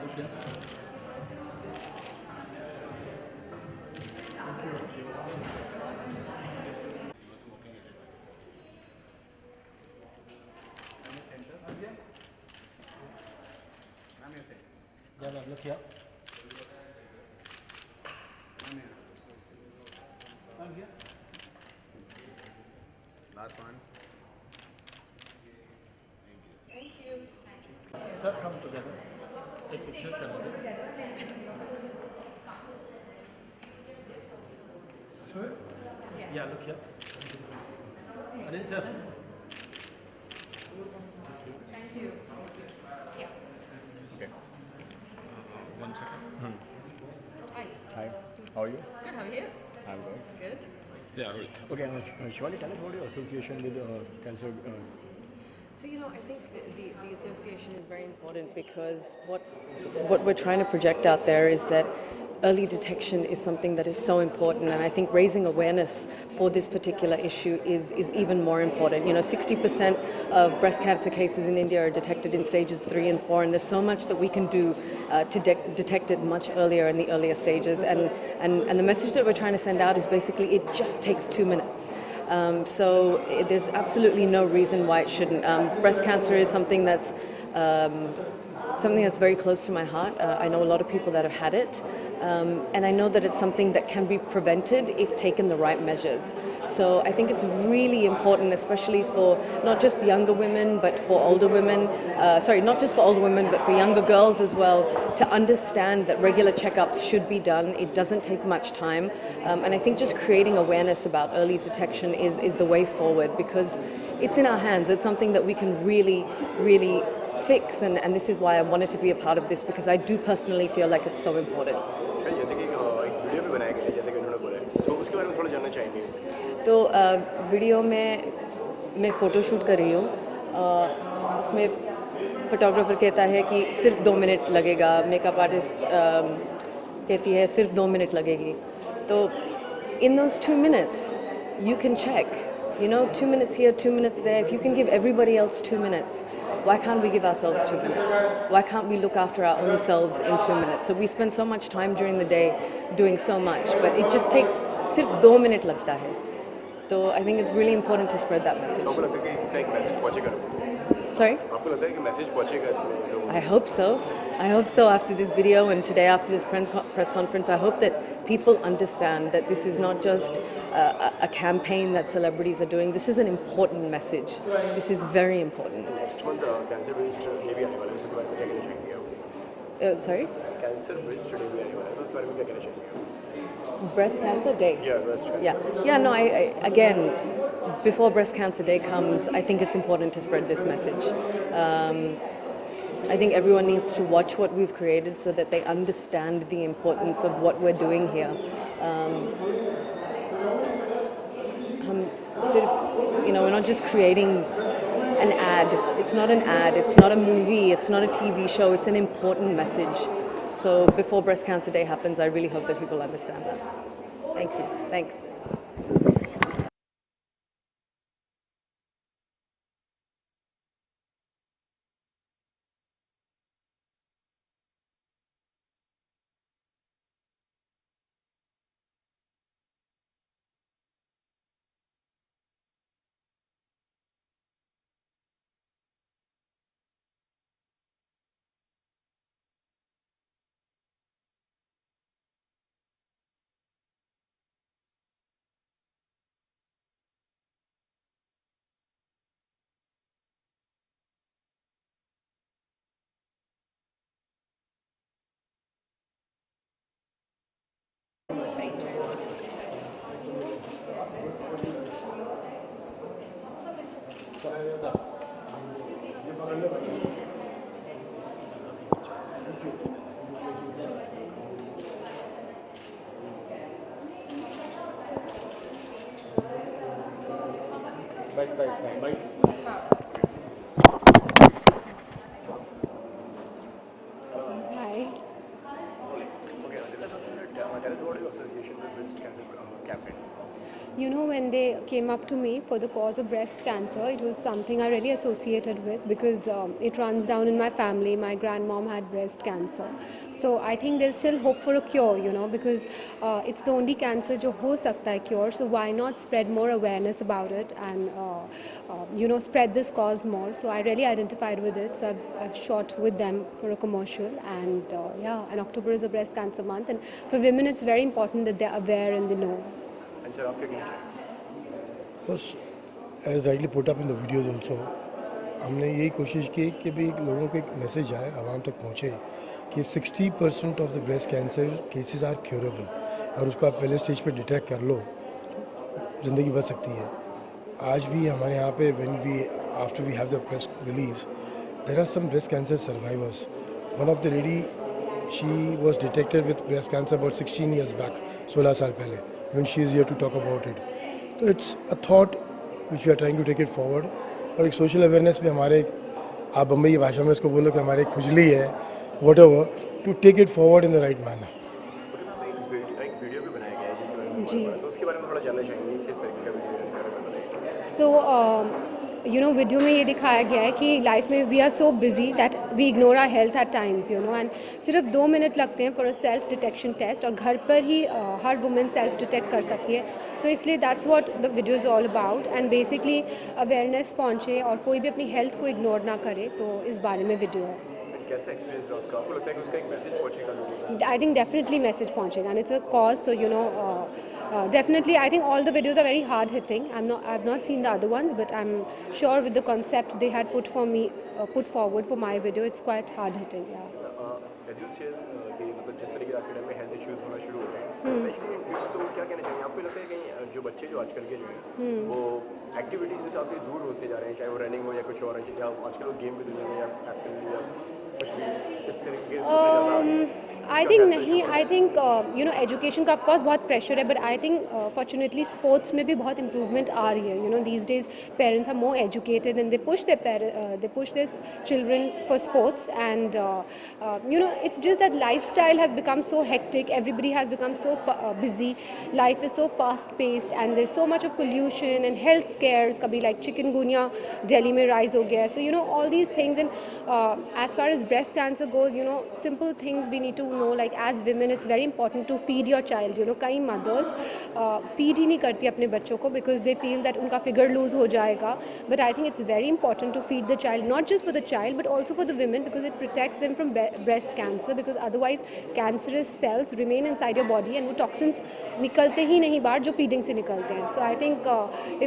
Yeah, ma'am, look here. I'm here. Last one. Thank you. Sir, come together. Take pictures together. Sir? Yeah, look here. Anil, sir. Thank you. Okay. 1 second. Hi. Hi. How are you? Good, how are you? I'm good. Good. Yeah. Okay. Shivali, tell us about your association with cancer. So, I think the association is very important because what we're trying to project out there is that early detection is something that is so important, and I think raising awareness for this particular issue is even more important. 60% of breast cancer cases in India are detected in stages 3 and 4, and there's so much that we can do to detect it much earlier in the earlier stages. And the message that we're trying to send out is basically it just takes 2 minutes. So there's absolutely no reason why it shouldn't. Breast cancer is something that's very close to my heart. I know a lot of people that have had it, and I know that it's something that can be prevented if taken the right measures. So I think it's really important, especially for not just younger women, but for older women, not just for older women, but for younger girls as well, to understand that regular checkups should be done. It doesn't take much time. And I think just creating awareness about early detection is the way forward, because it's in our hands. It's something that we can really, really fix, and this is why I wanted to be a part of this, because I do personally feel like it's so important. जैसे कि एक video भी बनाया गया है, जैसे कि उन्होंने बोला है, तो उसके बारे में थोड़ा जानना चाहेंगे। तो वीडियो में मैं फ़ोटोशूट कर रही हूँ। उसमें फ़ोटोग्राफ़र कहता है कि सिर्फ 2 मिनट लगेगा, मेकअप आर्टिस्ट कहती है सिर्फ 2 मिनट लगेगी। तो in those 2 minutes you can check, 2 minutes here, 2 minutes there. If you can give everybody else 2 minutes, why can't we give ourselves 2 minutes? Why can't we look after our own selves in 2 minutes? So we spend so much time during the day doing so much, but it just takes सिर्फ 2 minute लगता है. So I think it's really important to spread that message. आपको लगता है कि इसका एक message पहुंचेगा? Sorry? आपको लगता है कि मैसेज पहुंचेगा इसमें लोगों को? I hope so. I hope so after this video and today after this press conference. I hope that people understand that this is not just a campaign that celebrities are doing. This is an important message. This is very important. Next month cancer breast day भी आने वाला है, उसके बारे में क्या कहना चाहेंगे आप? Sorry? कैंसर ब्रेस्ट डे भी आने वाला है, उसके बारे में क्या कहना चाहेंगे आप? Breast Cancer Day. Yeah, breast cancer. Yeah. No. Again, before Breast Cancer Day comes, I think it's important to spread this message. I think everyone needs to watch what we've created so that they understand the importance of what we're doing here. We're not just creating an ad. It's not an ad. It's not a movie. It's not a TV show. It's an important message. So before Breast Cancer Day happens, I really hope that people understand that. Thank you. Thanks. Bye. Hi. Okay, tell us about your association with breast cancer campaign. You know, when they came up to me for the cause of breast cancer, it was something I really associated with because it runs down in my family. My grandmom had breast cancer. So I think there's still hope for a cure, you know, because it's the only cancer jo ho sakta hai cure. So why not spread more awareness about it and, you know, spread this cause more. So I really identified with it. So I've shot with them for a commercial. And yeah, and October is a breast cancer month. And for women, it's very important that they're aware and they know. And sir, आप क्या कहना चाहेंगे? बस as rightly put up in the videos also हमने यही कोशिश की कि भी लोगों को एक मैसेज आए आवाम तक पहुँचे कि 60% of the breast cancer cases are curable और उसको आप पहले स्टेज पे डिटेक्ट कर लो ज़िंदगी बच सकती है. आज भी हमारे यहाँ पे when we after we have the press release there are some breast cancer survivors. One of the lady she was detected with breast cancer about 16 years back, 16 साल पहले, when she is here to talk about it. So it's a thought which we are trying to take it forward. और एक social awareness में हमारे, आप बम्बई भाषा में इसको बोलो कि हमारे खुजली है, whatever, to take it forward in the right manner. एक वीडियो भी बनाया गया है जिसके बारे में जी. तो उसके बारे में थोड़ा जानना चाहेंगे किस तरीके का वीडियो है. So, you know, वीडियो में ये दिखाया गया है कि लाइफ में we are so busy that we ignore our health at times, you know, and सिर्फ 2 मिनट लगते हैं for a self detection test और घर पर ही हर वुमेन सेल्फ डिटेक्ट कर सकती है. सो इसलिए that's what the video is all about and basically awareness पहुँचे और कोई भी अपनी हेल्थ को इग्नोर ना करे, तो इस बारे में वीडियो है. कैसा एक्सपीरियंस रहा उसका? आपको लगता है कि उसका एक मैसेज पहुंचेगा लोगों तक? I think definitely message पहुंचेगा and it's a cause, so you know, definitely I think all the videos are very hard hitting. I've not seen the other ones, but I'm sure with the concept they had put forward for my video, it's quite hard hitting. Yeah. As you said कि मतलब जिस तरीके से आज के time में health issues होना शुरू हो गए हैं, स्पेशली किड्स, तो क्या कहना चाहेंगे? आपको लगता है कि जो बच्चे जो आजकल के जो हैं वो एक्टिविटी से काफ़ी दूर होते जा रहे हैं, चाहे वो रनिंग हो या कुछ और, या आजकल वो गेम की दुनिया में या एक्टिविटी या कुछ भी इस तरीके से? आई थिंक नहीं, I think you know education का ऑफकोर्स बहुत प्रेशर है, but I think fortunately sports में भी बहुत इम्प्रूवमेंट आ रही है. You know, these days parents are more educated and they push their children for sports and you know, it's just that lifestyle has become so hectic, everybody has become so busy, life is so fast paced and there's so much of pollution and health scares, kabhi like chikungunya Delhi mein rise ho gaya. So you know, all these things, and as far as breast cancer goes, you know, simple things we need to know, like as women it's very important to feed your child. You know, kai mothers feed hi nahi karti apne bachchon ko because they feel that unka figure lose ho jayega, but I think it's very important to feed the child, not just for the child but also for the women, because it protects them from breast cancer, because otherwise cancerous cells remain inside your body and वो toxins निकलते ही नहीं बाहर जो feeding से निकलते हैं. So I think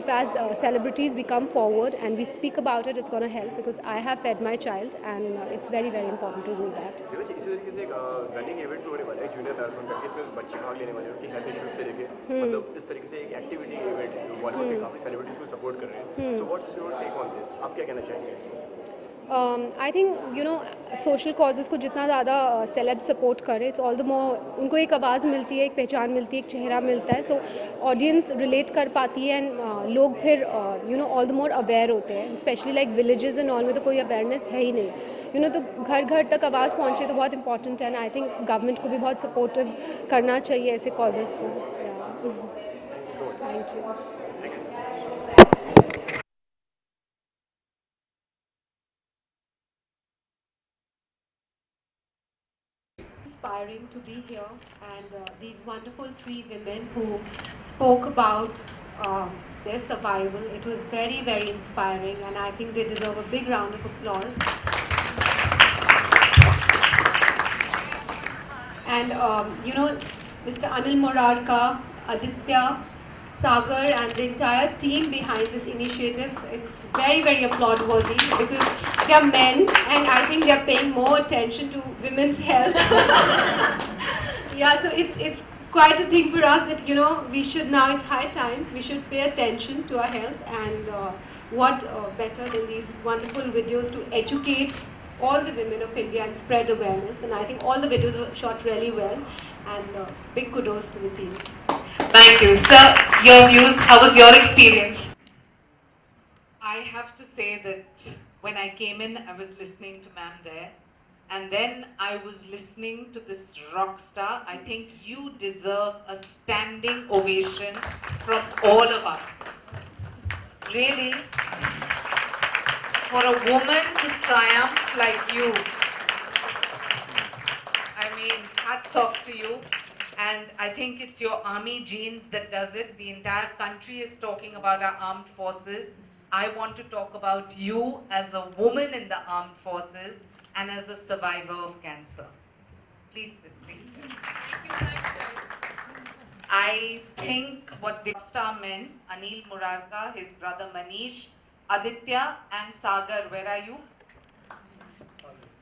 if as celebrities we come forward and we speak about it, it's going to help, because I have fed my child and it's very very important to do that. इसी तरीके से एक running event भी होने वाला है junior marathon का, इसमें बच्चे भाग लेने वाले हैं उनकी हेल्थ इश्यूज से लेके, मतलब इस तरीके से एक एक्टिविटी इवेंट बॉलीवुड के काफ़ी सेलिब्रिटीज को सपोर्ट कर रहे हैं. So what's your take on this? आप क्या कहना चाहेंगे इसमें? I think you know social causes को जितना ज़्यादा सेलेब सपोर्ट करे, इट्स ऑल द मोर, उनको एक आवाज़ मिलती है, एक पहचान मिलती है, एक चेहरा मिलता है, सो ऑडियंस रिलेट कर पाती है एंड लोग फिर you know all the more aware होते हैं. Specially like villages and all में तो कोई अवेयरनेस है ही नहीं, यू नो, तो घर घर तक आवाज़ पहुँचे तो बहुत इंपॉर्टेंट है. एंड आई थिंक गवर्नमेंट को भी बहुत सपोर्टिव करना चाहिए ऐसे कॉजेज़ को. Thank you. Inspiring to be here, and these wonderful 3 women who spoke about their survival. It was very very inspiring and I think they deserve a big round of applause. And you know, Mr. Anil Morarka, Aditya, Sagar and the entire team behind this initiative, it's very very applaud worthy, because they are men and I think they are paying more attention to women's health. Yeah, so it's quite a thing for us that, you know, we should, now it's high time we should pay attention to our health, and what better than these wonderful videos to educate all the women of India and spread awareness. And I think all the videos were shot really well, and big kudos to the team. Thank you. Sir, your views, how was your experience? I have to say that when I came in, I was listening to ma'am there, And then I was listening to this rock star. I think you deserve a standing ovation from all of us. Really, for a woman to triumph like you, I mean, hats off to you. And I think it's your army genes that does it. The entire country is talking about our armed forces. I want to talk about you as a woman in the armed forces and as a survivor of cancer. Please sit, please sit. I think what the star men, Anil Murarka, his brother Manish, Aditya and Sagar, where are you?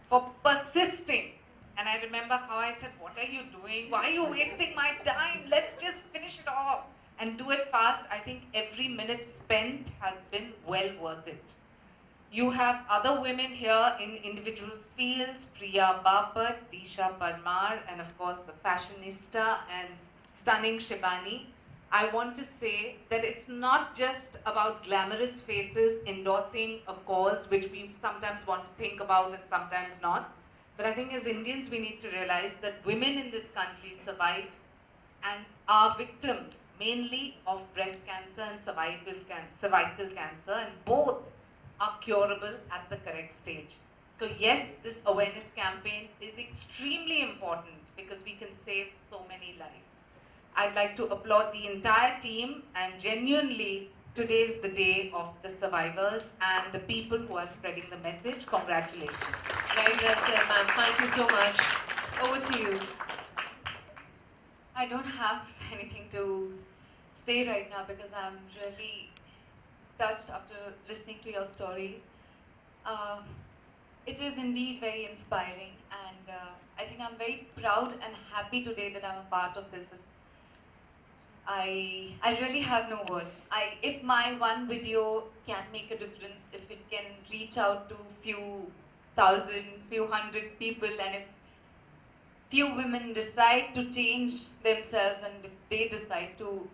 For persisting. And I remember how I said, what are you doing? Why are you wasting my time? Let's just finish it off and do it fast. I think every minute spent has been well worth it. You have other women here in individual fields, Priya Bapat, Disha Parmar, and of course the fashionista and stunning Shibani. I want to say that it's not just about glamorous faces endorsing a cause which we sometimes want to think about and sometimes not. But I think as Indians we need to realize that women in this country survive and are victims mainly of breast cancer and cervical cancer, and both are curable at the correct stage. So yes, this awareness campaign is extremely important because we can save so many lives. I'd like to applaud the entire team, and genuinely today's the day of the survivors and the people who are spreading the message. Congratulations. Very well said, ma'am. Thank you so much. Over to you. I don't have anything to say right now because I'm really touched after listening to your stories. It is indeed very inspiring, and I think I'm very proud and happy today that I'm a part of this. I really have no words. If my one video can make a difference, if it can reach out to few thousand, few hundred people, and if few women decide to change themselves, and if they decide to,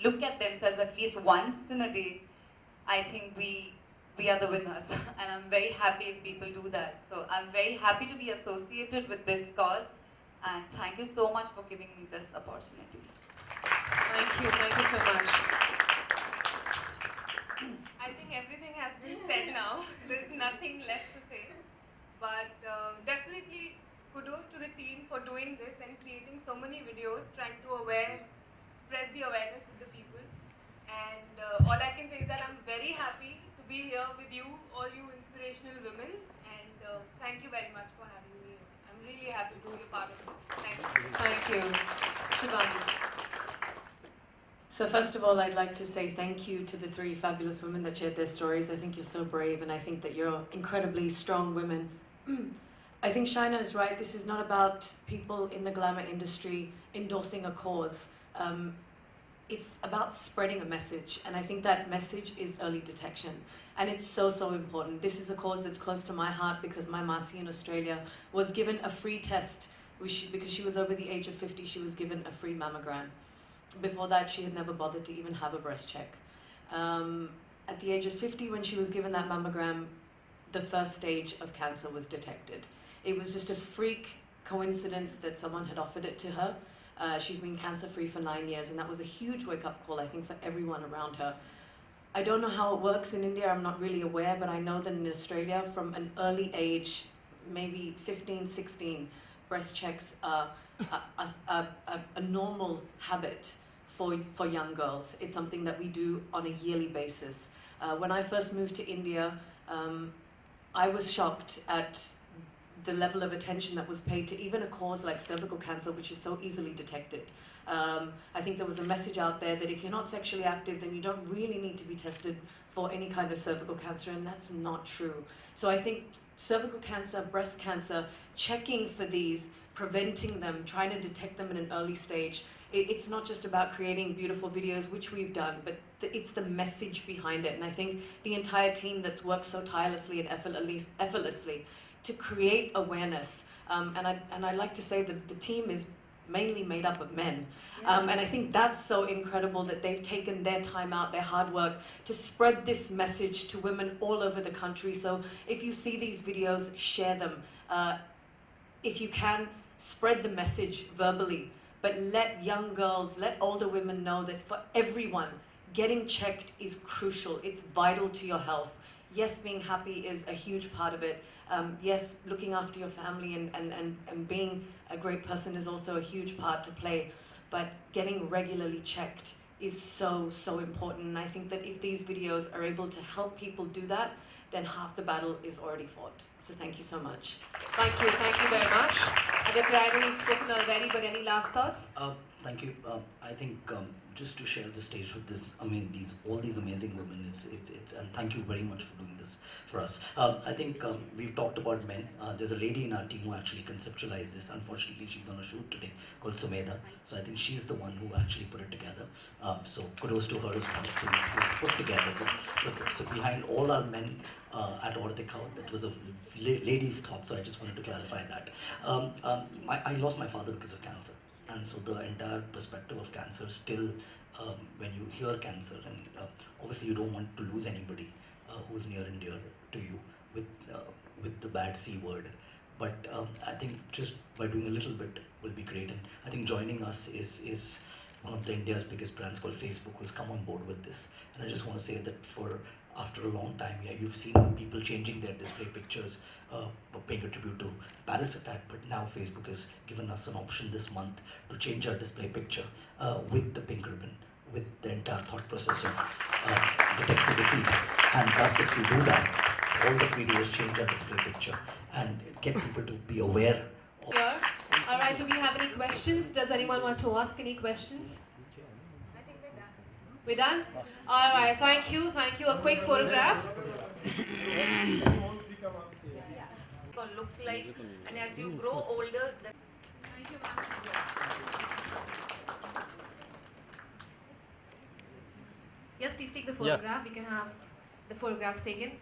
look at themselves at least once in a day, I think we are the winners. And I'm very happy if people do that. So I'm very happy to be associated with this cause, and thank you so much for giving me this opportunity. Thank you so much. I think everything has been said now. There's nothing left to say. But definitely kudos to the team for doing this and creating so many videos, trying to spread the awareness with the people. And all I can say is that I'm very happy to be here with you, all you inspirational women. And thank you very much for having me. I'm really happy to be a part of this. Thank you. Thank you. Shibani. So first of all, I'd like to say thank you to the three fabulous women that shared their stories. I think you're so brave, and I think that you're incredibly strong women. I think Shaina is right. This is not about people in the glamour industry endorsing a cause. It's about spreading a message, and I think that message is early detection. And it's so, so important. This is a cause that's close to my heart because my Masi in Australia was given a free test. Because she was over the age of 50, she was given a free mammogram. Before that, she had never bothered to even have a breast check. At the age of 50, when she was given that mammogram, the first stage of cancer was detected. It was just a freak coincidence that someone had offered it to her. She's been cancer-free for 9 years, and that was a huge wake-up call, I think, for everyone around her. I don't know how it works in India, I'm not really aware, but I know that in Australia, from an early age, maybe 15, 16, breast checks are a normal habit for young girls. It's something that we do on a yearly basis. When I first moved to India, I was shocked at the level of attention that was paid to even a cause like cervical cancer, which is so easily detected. I think there was a message out there that if you're not sexually active, then you don't really need to be tested for any kind of cervical cancer, and that's not true. So I think cervical cancer, breast cancer, checking for these, preventing them, trying to detect them in an early stage, it's not just about creating beautiful videos, which we've done, but it's the message behind it. And I think the entire team that's worked so tirelessly and effortlessly to create awareness. And I'd like to say that the team is mainly made up of men. And I think that's so incredible that they've taken their time out, their hard work, to spread this message to women all over the country. So if you see these videos, share them. If you can, spread the message verbally, but let young girls, let older women know that for everyone, getting checked is crucial. It's vital to your health. Yes, being happy is a huge part of it. Yes, looking after your family and being a great person is also a huge part to play. But getting regularly checked is so, so important. And I think that if these videos are able to help people do that, then half the battle is already fought. So thank you so much. Thank you very much. Aditya, I know you've spoken already, but any last thoughts? Thank you. I think just to share the stage with this, all these amazing women, and thank you very much for doing this for us. I think we've talked about men. There's a lady in our team who actually conceptualized this. Unfortunately, she's on a shoot today called Sumedha. So I think she's the one who actually put it together. So kudos to her as well to put together this. So behind all our men at Ordekau, that was a lady's thought. So I just wanted to clarify that. I lost my father because of cancer. And so the entire perspective of cancer still, when you hear cancer, and obviously you don't want to lose anybody who's near and dear to you with the bad C word. But I think just by doing a little bit will be great. And I think joining us is one of India's biggest brands called Facebook, who's come on board with this. And I just want to say that after a long time, you've seen people changing their display pictures, paying a tribute to Paris attack, but now Facebook has given us an option this month to change our display picture with the pink ribbon, with the entire thought process of detecting defeat. And thus, if we do that, all that we do is change our display picture and get people to be aware of. Sure. All right, do we have any questions? Does anyone want to ask any questions? I think we're done. All right, thank you. A quick photograph. Looks like, and as you grow older, thank you, ma'am. Yes, please take the photograph. We can have the photographs taken.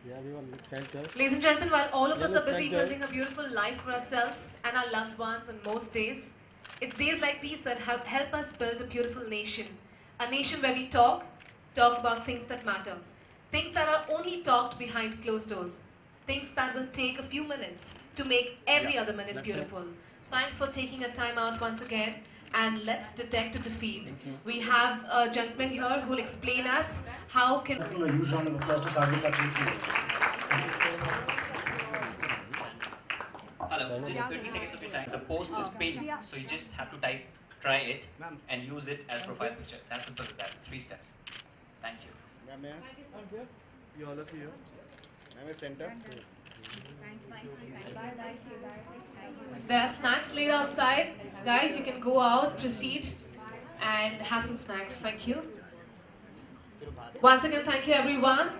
Yeah, we will center. Ladies and gentlemen, while all of us are busy building a beautiful life for ourselves and our loved ones on most days, it's days like these that help us build a beautiful nation. A nation where we talk about things that matter. Things that are only talked behind closed doors. Things that will take a few minutes to make every other minute beautiful. Thanks for taking a time out once again, and let's detect a defeat. We have a gentleman here who will explain us how can... Hello, just 30 seconds of your time. The post is pinned, so you just have to type, try it, and use it as profile picture. It's as simple as that. 3 steps. Thank you. You all of you. I'm a center. There are snacks laid outside. Guys, you can go out, proceed, and have some snacks. Thank you. Once again, thank you everyone.